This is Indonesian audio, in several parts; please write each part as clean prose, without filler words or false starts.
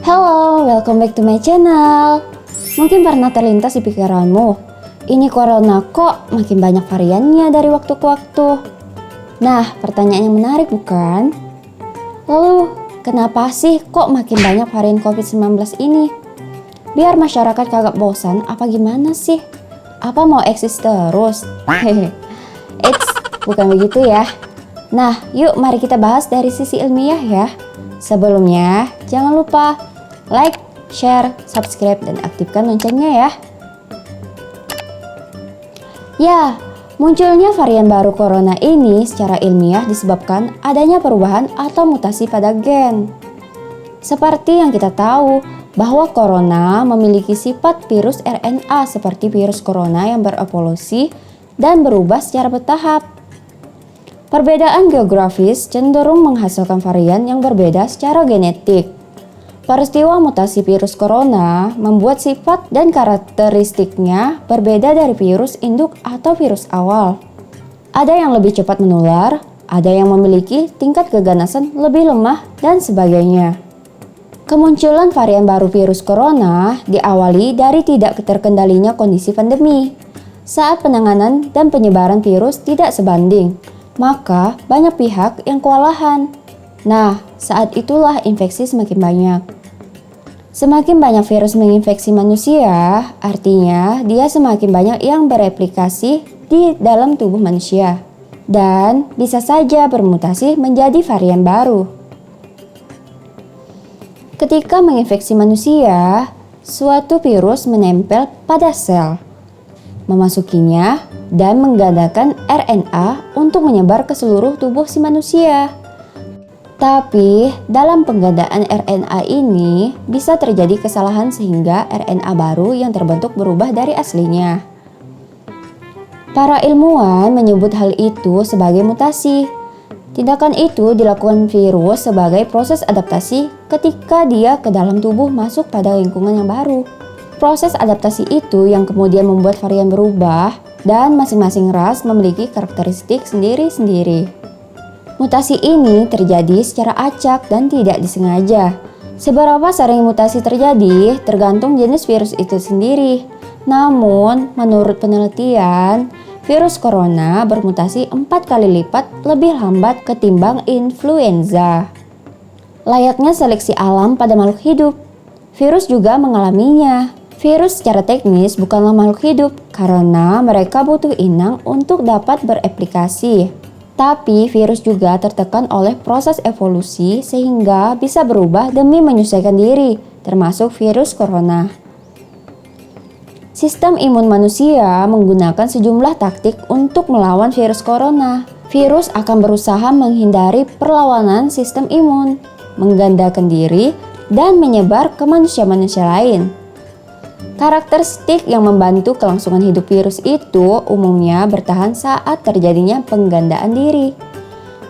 Hello, welcome back to my channel. Mungkin pernah terlintas di pikiranmu, ini corona kok makin banyak variannya dari waktu ke waktu. Nah, pertanyaan yang menarik bukan? Lalu, kenapa sih kok makin banyak varian COVID-19 ini? Biar masyarakat kagak bosan apa gimana sih? Apa mau eksis terus? Hehe. Eits, bukan begitu ya. Nah, yuk mari kita bahas dari sisi ilmiah ya. Sebelumnya, jangan lupa like, share, subscribe, dan aktifkan loncengnya ya. Ya, munculnya varian baru corona ini secara ilmiah disebabkan adanya perubahan atau mutasi pada gen. Seperti yang kita tahu, bahwa corona memiliki sifat virus RNA seperti virus corona yang berevolusi dan berubah secara bertahap. Perbedaan geografis cenderung menghasilkan varian yang berbeda secara genetik. Peristiwa mutasi virus corona membuat sifat dan karakteristiknya berbeda dari virus induk atau virus awal. Ada yang lebih cepat menular, ada yang memiliki tingkat keganasan lebih lemah, dan sebagainya. Kemunculan varian baru virus corona diawali dari tidak terkendalinya kondisi pandemi. Saat penanganan dan penyebaran virus tidak sebanding, maka banyak pihak yang kewalahan. Nah, saat itulah infeksi semakin banyak. Semakin banyak virus menginfeksi manusia, artinya dia semakin banyak yang bereplikasi di dalam tubuh manusia. Dan bisa saja bermutasi menjadi varian baru. Ketika menginfeksi manusia, suatu virus menempel pada sel, memasukinya dan menggandakan RNA untuk menyebar ke seluruh tubuh si manusia. Tapi, dalam penggandaan RNA ini bisa terjadi kesalahan sehingga RNA baru yang terbentuk berubah dari aslinya. Para ilmuwan menyebut hal itu sebagai mutasi. Tindakan itu dilakukan virus sebagai proses adaptasi ketika dia ke dalam tubuh masuk pada lingkungan yang baru. Proses adaptasi itu yang kemudian membuat varian berubah dan masing-masing ras memiliki karakteristik sendiri-sendiri. Mutasi ini terjadi secara acak dan tidak disengaja. Seberapa sering mutasi terjadi tergantung jenis virus itu sendiri. Namun, menurut penelitian, virus corona bermutasi 4 kali lipat lebih lambat ketimbang influenza. Layaknya seleksi alam pada makhluk hidup, virus juga mengalaminya. Virus secara teknis bukanlah makhluk hidup karena mereka butuh inang untuk dapat bereplikasi. Tapi virus juga tertekan oleh proses evolusi sehingga bisa berubah demi menyesuaikan diri, termasuk virus corona. Sistem imun manusia menggunakan sejumlah taktik untuk melawan virus corona. Virus akan berusaha menghindari perlawanan sistem imun, menggandakan diri, dan menyebar ke manusia-manusia lain. Karakteristik yang membantu kelangsungan hidup virus itu umumnya bertahan saat terjadinya penggandaan diri.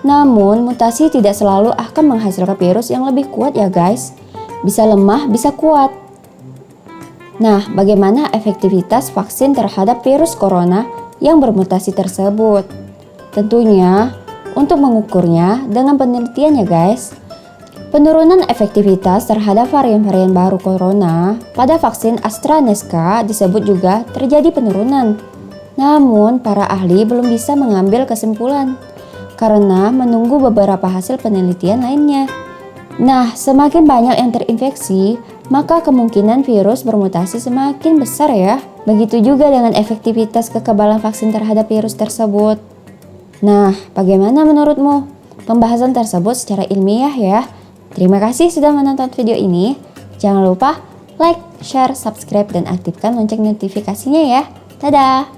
Namun, mutasi tidak selalu akan menghasilkan virus yang lebih kuat ya guys. Bisa lemah, bisa kuat. Nah, bagaimana efektivitas vaksin terhadap virus corona yang bermutasi tersebut? Tentunya, untuk mengukurnya dengan penelitian ya guys. Penurunan efektivitas terhadap varian-varian baru corona pada vaksin AstraZeneca disebut juga terjadi penurunan. Namun, para ahli belum bisa mengambil kesimpulan karena menunggu beberapa hasil penelitian lainnya. Nah, semakin banyak yang terinfeksi, maka kemungkinan virus bermutasi semakin besar ya. Begitu juga dengan efektivitas kekebalan vaksin terhadap virus tersebut. Nah, bagaimana menurutmu pembahasan tersebut secara ilmiah ya? Terima kasih sudah menonton video ini. Jangan lupa like, share, subscribe, dan aktifkan lonceng notifikasinya ya. Dadah!